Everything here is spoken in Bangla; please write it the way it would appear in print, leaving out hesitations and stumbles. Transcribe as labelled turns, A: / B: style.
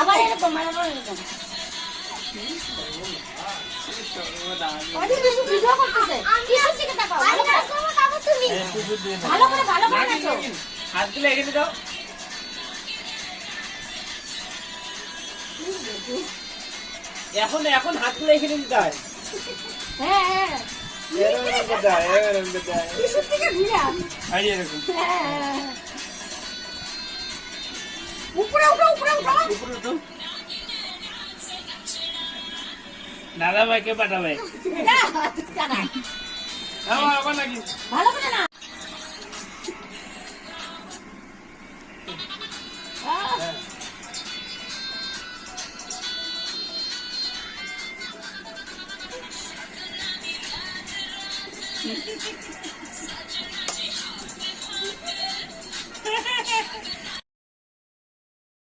A: আবার এরকম এরকম ভিডিও করতেছে কিছু শিখে দেখো ভালো করে নাচো
B: হাতগুলো এখানে দাও এখন হাতগুলো এখানে দিতে হয়
A: হ্যাঁ হ্যাঁ কিছু থেকে ভিড়া উপরে
B: দাদা ভাইকে পাঠাবে
A: ভালো